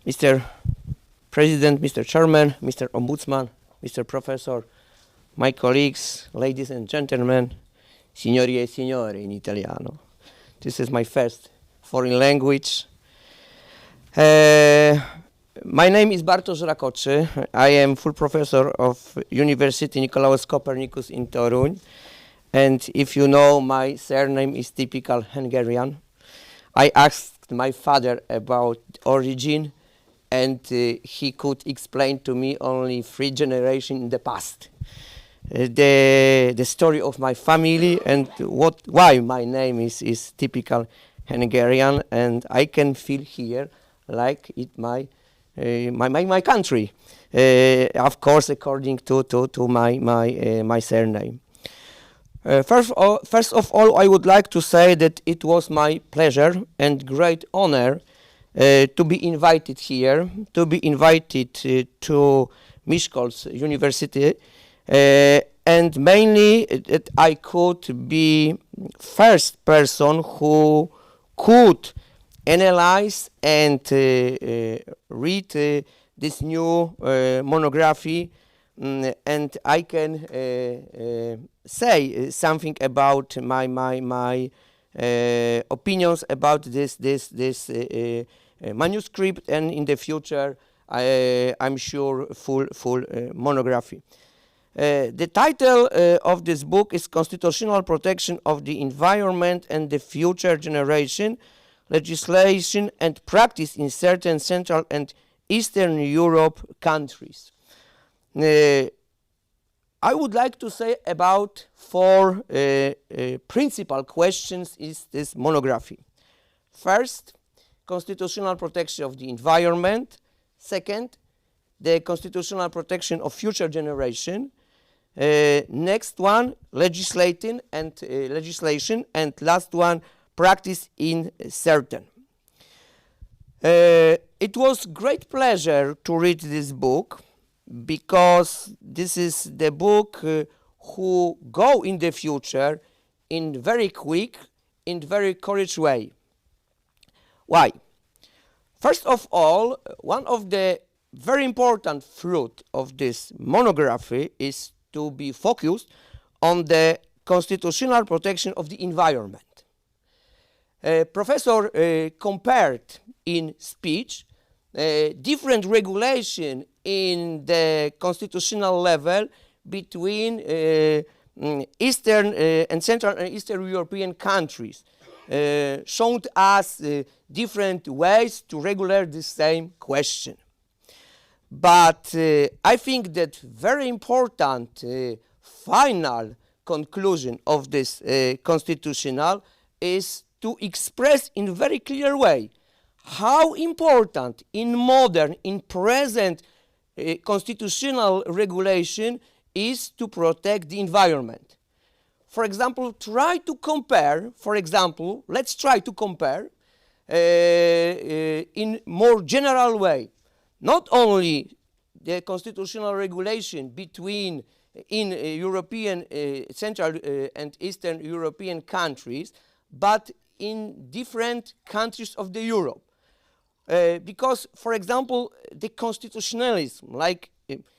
Mr. President, Mr. Chairman, Mr. Ombudsman, Mr. Professor, my colleagues, ladies and gentlemen, signori e signore in Italiano. This is my first foreign language. My name is Bartosz Rakoczy. I am full professor of University Nicolaus Copernicus in Toruń. And if you know, my surname is typical Hungarian. I asked my father about origin, and he could explain to me only 3 generations in the past. The story of my family and why my name is typical Hungarian, and I can feel here like it my country, of course, according to my surname. First of all, I would like to say that it was my pleasure and great honor to be invited here, to be invited to Miskolc University, and mainly that I could be first person who could analyze and read this new monography, and I can say something about my opinions about this manuscript, and in the future I'm sure full monography. The title of this book is Constitutional Protection of the Environment and the Future Generation, Legislation and Practice in Certain Central and Eastern Europe countries. I would like to say about 4 principal questions is this monography. First, constitutional protection of the environment. Second, the constitutional protection of future generation. Next one, legislation, and last one, practice in certain. It was great pleasure to read this book, because this is the book who go in the future in very quick, in very courage way. Why? First of all, one of the very important fruit of this monography is to be focused on the constitutional protection of the environment. Professor compared in speech different regulation in the constitutional level between Eastern and Central and Eastern European countries, showed us different ways to regulate the same question. But I think that very important final conclusion of this constitutional is to express in very clear way how important in modern, in present constitutional regulation is to protect the environment. For example, let's try to compare in more general way, not only the constitutional regulation between in European, Central and Eastern European countries, but in different countries of the Europe. Because, for example, the constitutionalism, like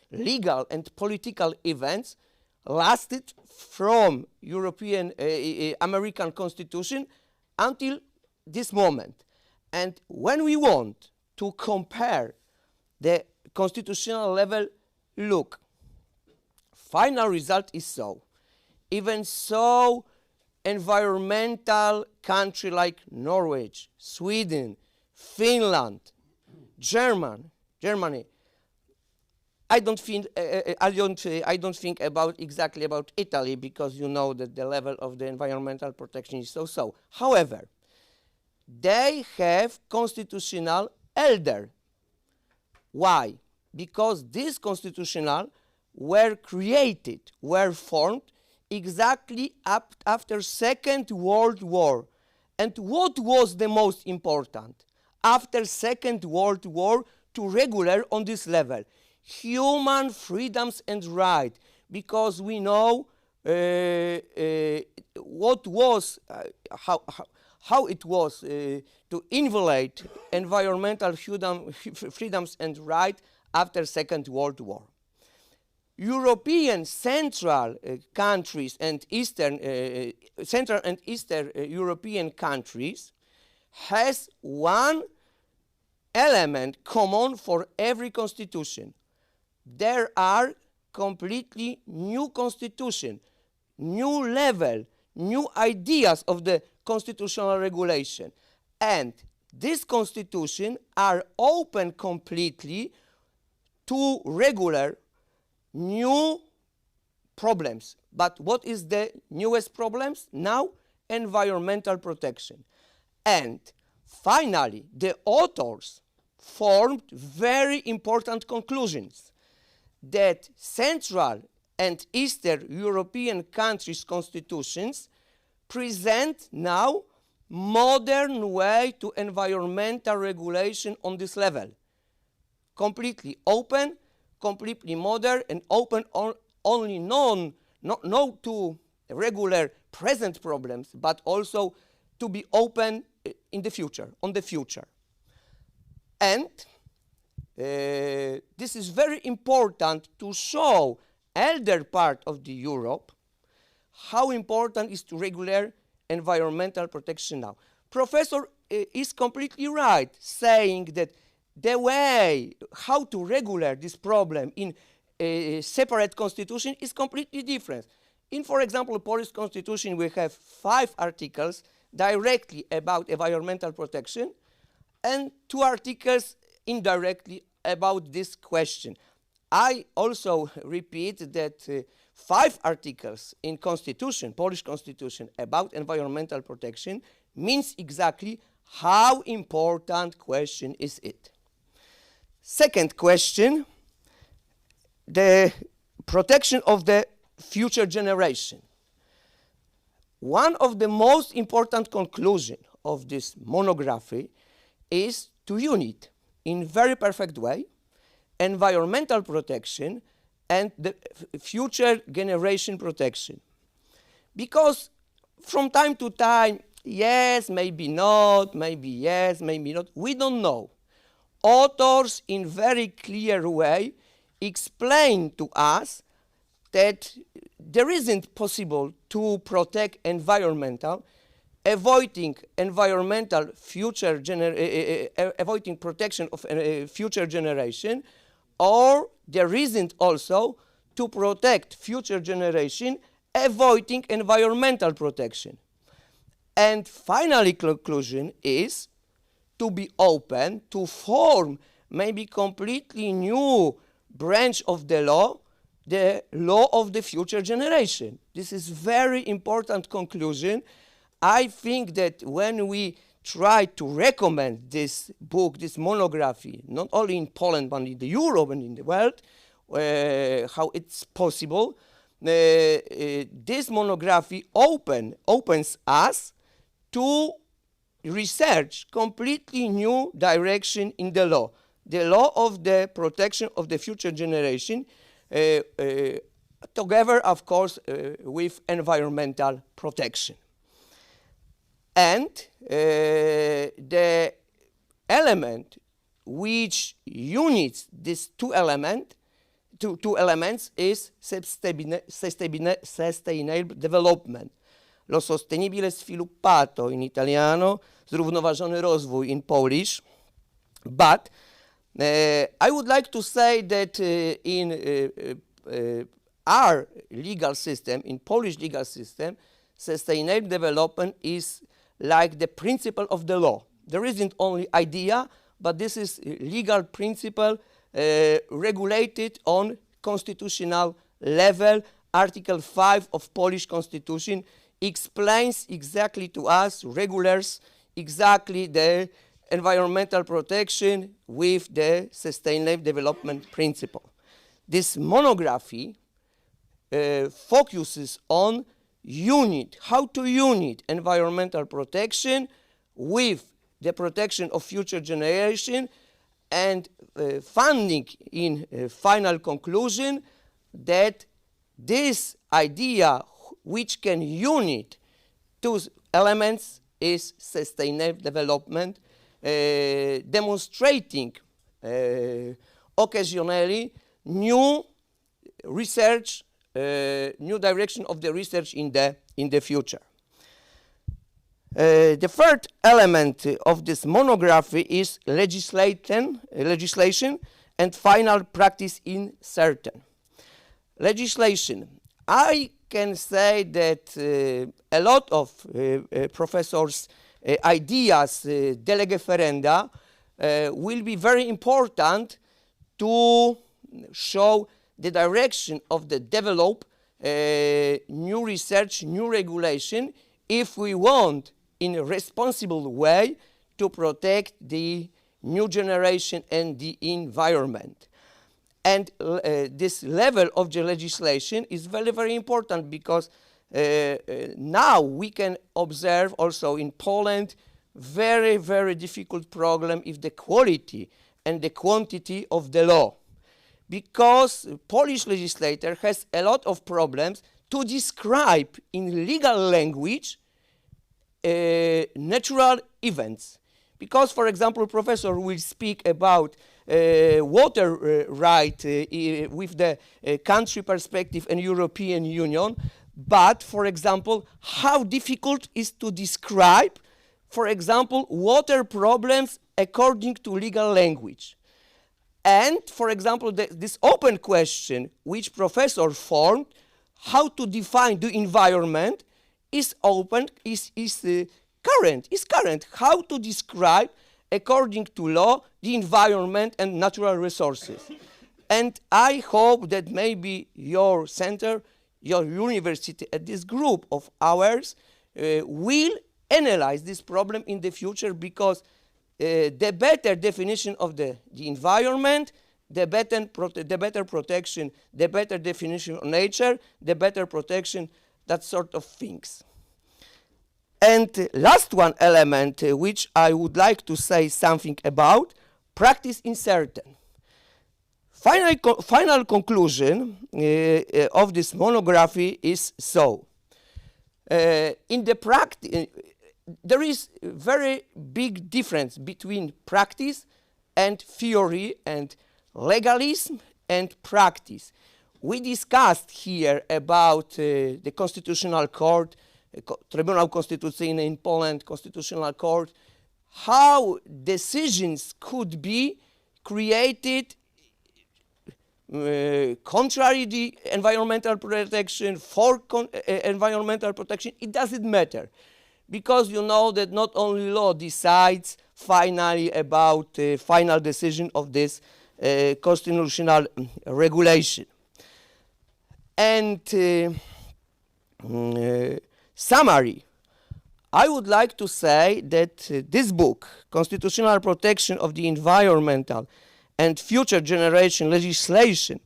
legal and political events, lasted from European American Constitution until this moment. And when we want to compare the constitutional level, look, final result is so. Even so, environmental country like Norway, Sweden, Finland, Germany. I don't think about exactly about Italy, because you know that the level of the environmental protection is so. However, they have constitutional elder. Why? Because these constitutional were formed exactly after Second World War. And what was the most important after Second World War to regulate on this level? Human freedoms and rights, because we know what was how it was to inviolate environmental freedoms and rights after Second World War. European central countries and Central and Eastern European countries has one element common for every constitution. There are completely new constitution, new level, new ideas of the constitutional regulation. And these constitutions are open completely to regular new problems. But what is the newest problems? Now, environmental protection. And finally, the authors formed very important conclusions that Central and Eastern European countries' constitutions present now modern way to environmental regulation on this level. Completely open, completely modern, and open only not to regular present problems, but also to be open in the future, on the future. And this is very important to show elder part of the Europe how important is to regular environmental protection now. Professor is completely right saying that the way how to regulate this problem in a separate constitution is completely different. In, for example, Polish constitution, we have 5 articles directly about environmental protection and 2 articles indirectly about this question. I also repeat that 5 articles in constitution, Polish constitution, about environmental protection means exactly how important question is it. Second question, the protection of the future generation. One of the most important conclusions of this monography is to unite in very perfect way environmental protection and the future generation protection. Because from time to time, yes, maybe not, maybe yes, maybe not, we don't know. Authors in very clear way explain to us that there isn't possible to protect environmental, avoiding environmental future avoiding protection of future generation, or there isn't also to protect future generation avoiding environmental protection. And finally, conclusion is to be open to form maybe completely new branch of the law of the future generation. This is very important conclusion. I think that when we try to recommend this book, this monography, not only in Poland, but in the Europe and in the world, how it's possible, this monography opens us to research completely new direction in the law of the protection of the future generation, together, of course, with environmental protection. And the element which unites these two elements is sustainable development. Lo sostenibile sviluppato in italiano, zrównoważony rozwój in Polish. But I would like to say that in our legal system, in Polish legal system, sustainable development is like the principle of the law. There isn't only idea, but this is legal principle regulated on constitutional level. Article 5 of Polish Constitution explains exactly to us, regulars, exactly the environmental protection with the sustainable development principle. This monography focuses on how to unite environmental protection with the protection of future generation, and finding in final conclusion that this idea which can unite two elements is sustainable development, demonstrating occasionally new research, new direction of the research in the future. The third element of this monography is legislation and final practice in certain. Legislation. I can say that a lot of professors' ideas, de lege ferenda, will be very important to show the direction of the develop new research, new regulation, if we want in a responsible way to protect the new generation and the environment. And this level of the legislation is very, very important because now we can observe also in Poland very, very difficult problem if the quality and the quantity of the law. Because Polish legislator has a lot of problems to describe in legal language natural events. Because, for example, professor will speak about water right with the country perspective and European Union, but, for example, how difficult is to describe, for example, water problems according to legal language. And, for example, this open question which professor formed, how to define the environment, is open, is current. How to describe, according to law, the environment and natural resources. And I hope that maybe your center, your university, this group of ours will analyze this problem in the future, because the better definition of the environment, the better protection, the better definition of nature, the better protection, that sort of things. And last one element which I would like to say something about, practice in certain. Final conclusion of this monography is so. In the practice, there is a very big difference between practice and theory, and legalism and practice. We discussed here about the Constitutional Court, Trybunał Konstytucyjny in Poland, Constitutional Court, how decisions could be created contrary the environmental protection, for environmental protection. It doesn't matter, because you know that not only law decides finally about final decision of this constitutional regulation. And summary, I would like to say that this book, Constitutional Protection of the Environmental and Future Generation Legislation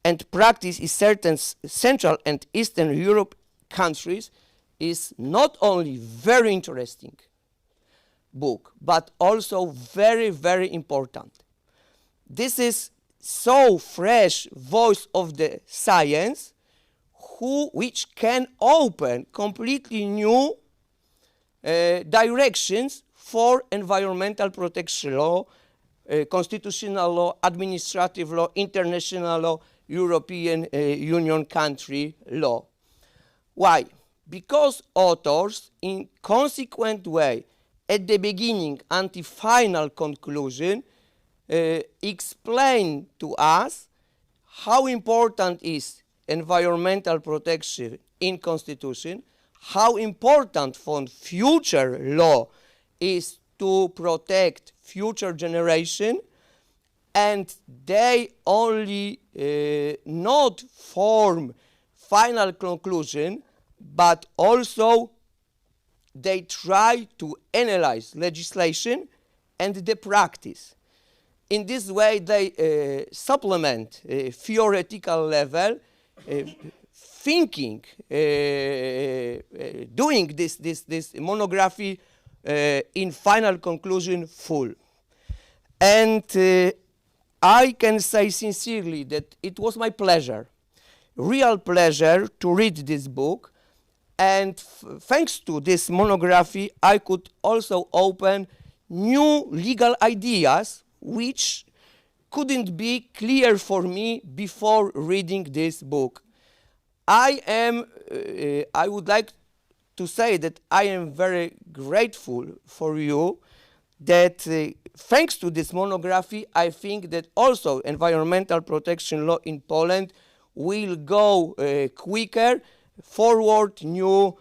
and Practice in Certain Central and Eastern Europe countries, is not only very interesting book, but also very, very important. This is so fresh voice of the science, which can open completely new directions for environmental protection law, constitutional law, administrative law, international law, European Union country law. Why? Because authors, in consequent way, at the beginning until final conclusion, explain to us how important is environmental protection in Constitution, how important for future law is to protect future generation, and they only not form final conclusion, but also they try to analyze legislation and the practice. In this way, they supplement theoretical level thinking, doing this monography in final conclusion full. And I can say sincerely that it was my pleasure, real pleasure, to read this book. And thanks to this monography, I could also open new legal ideas which couldn't be clear for me before reading this book. I would like to say that I am very grateful for you that thanks to this monography, I think that also environmental protection law in Poland will go quicker, forward new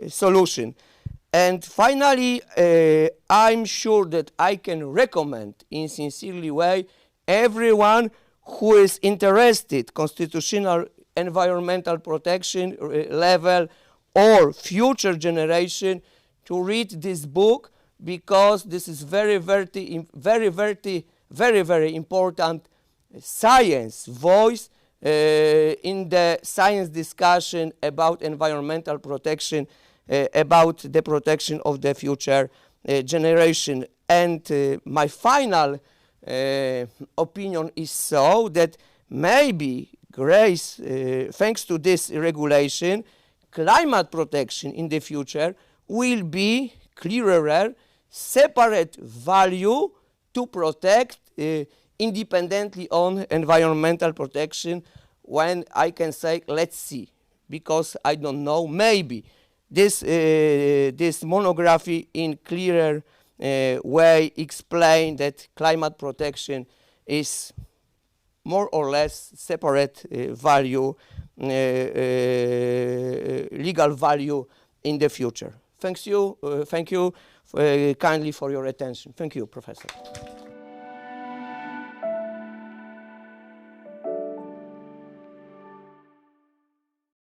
solution. And finally, I'm sure that I can recommend in sincerely way everyone who is interested constitutional environmental protection level or future generation to read this book, because this is very important science voice in the science discussion about environmental protection, about the protection of the future generation. And my final opinion is so that maybe thanks to this regulation, climate protection in the future will be clearer, separate value to protect independently on environmental protection, when I can say, let's see, because I don't know, maybe this monography in clearer way explain that climate protection is more or less separate value, legal value in the future. Thank you kindly for your attention. Thank you, Professor.